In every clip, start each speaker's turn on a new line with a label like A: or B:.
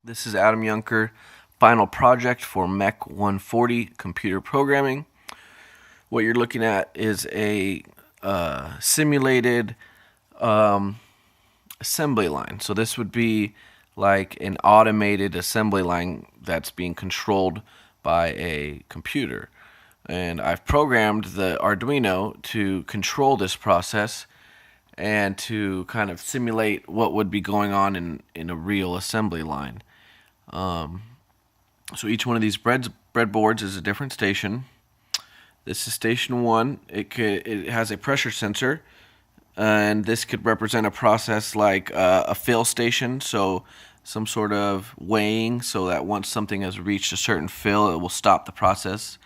A: This is Adam Yunker, final project for Mech 140 computer programming. What you're looking at is a simulated assembly line. So this would be like an automated assembly line that's being controlled by a computer. And I've programmed the Arduino to control this process and to kind of simulate what would be going on in a real assembly line. So each one of these breadboards is a different station. This is station 1. It has a pressure sensor, and this could represent a process like a fill station, so some sort of weighing, so that once something has reached a certain fill, it will stop the process.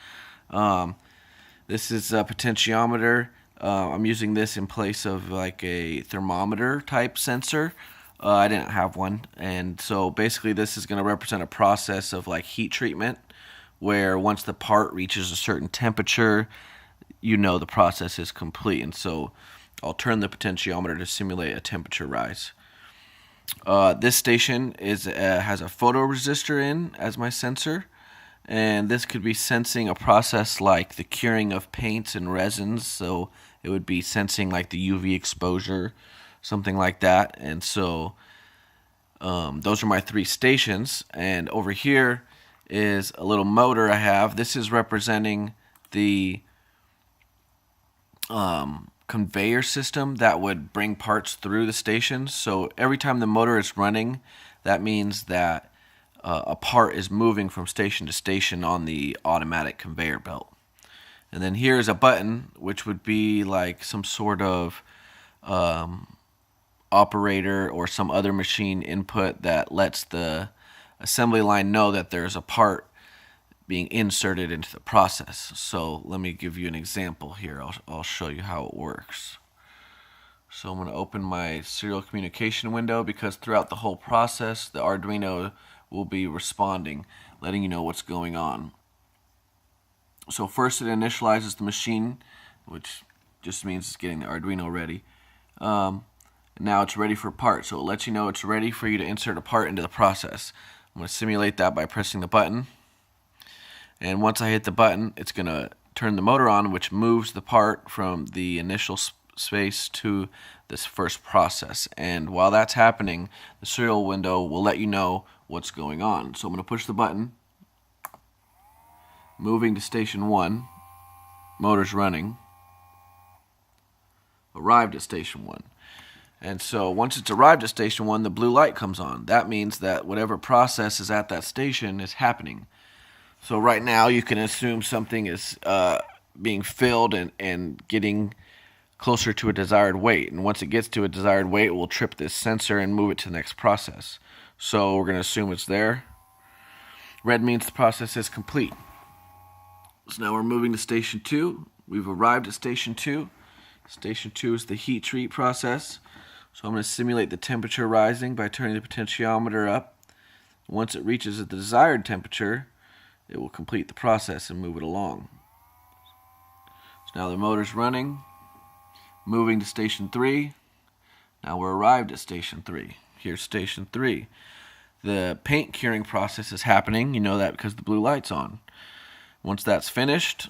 A: This is a potentiometer. I'm using this in place of like a thermometer type sensor. I didn't have one, and so basically this is going to represent a process of like heat treatment, where once the part reaches a certain temperature, you know the process is complete. And so I'll turn the potentiometer to simulate a temperature rise. This station has a photoresistor in as my sensor, and this could be sensing a process like the curing of paints and resins, so it would be sensing like the UV exposure, something like that. And so those are my 3 stations, and over here is a little motor I have. This is representing the conveyor system that would bring parts through the stations. So every time the motor is running, that means that a part is moving from station to station on the automatic conveyor belt. And then here's a button, which would be like some sort of operator or some other machine input that lets the assembly line know that there's a part being inserted into the process. So let me give you an example here. I'll show you how it works. So I'm going to open my serial communication window, because throughout the whole process the Arduino will be responding, letting you know what's going on. So first it initializes the machine, which just means it's getting the Arduino ready. Now it's ready for part, so it lets you know it's ready for you to insert a part into the process. I'm going to simulate that by pressing the button, and once I hit the button, it's going to turn the motor on, which moves the part from the initial space to this first process. And while that's happening, the serial window will let you know what's going on. So I'm going to push the button, moving to station 1, motor's running, arrived at station 1. And so once it's arrived at station 1, the blue light comes on. That means that whatever process is at that station is happening. So right now you can assume something is being filled and getting closer to a desired weight. And once it gets to a desired weight, it will trip this sensor and move it to the next process. So we're going to assume it's there. Red means the process is complete. So now we're moving to station 2. We've arrived at station 2. Station 2 is the heat treat process. So I'm going to simulate the temperature rising by turning the potentiometer up. Once it reaches the desired temperature, it will complete the process and move it along. So now the motor's running, moving to station 3. Now we're arrived at station 3. Here's station 3. The paint curing process is happening. You know that because the blue light's on. Once that's finished,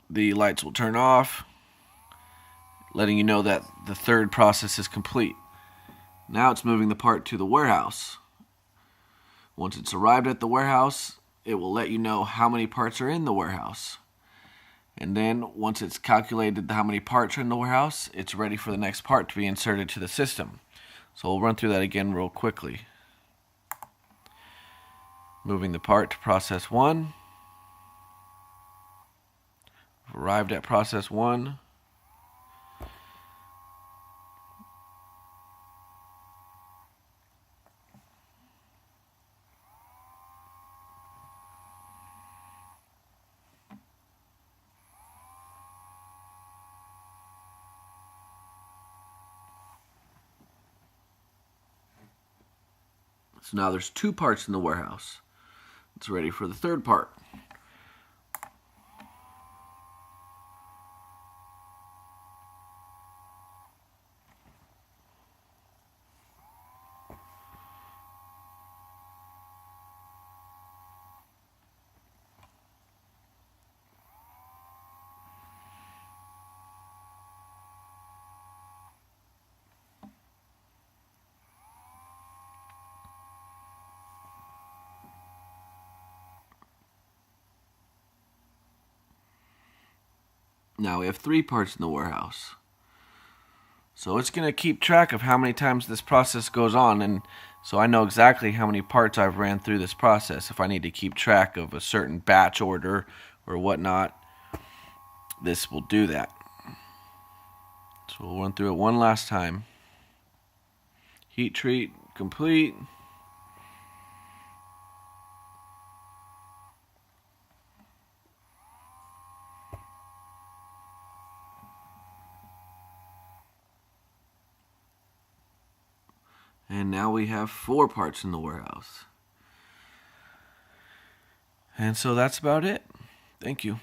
A: the lights will turn off, letting you know that the third process is complete. Now it's moving the part to the warehouse. Once it's arrived at the warehouse, it will let you know how many parts are in the warehouse. And then once it's calculated how many parts are in the warehouse, it's ready for the next part to be inserted to the system. So we'll run through that again real quickly. Moving the part to process 1. Arrived at process 1. So now there's 2 parts in the warehouse. It's ready for the third part. Now we have 3 parts in the warehouse. So it's going to keep track of how many times this process goes on, and so I know exactly how many parts I've ran through this process. If I need to keep track of a certain batch order or whatnot, this will do that. So we'll run through it one last time. Heat treat complete. And now we have 4 parts in the warehouse. And so that's about it. Thank you.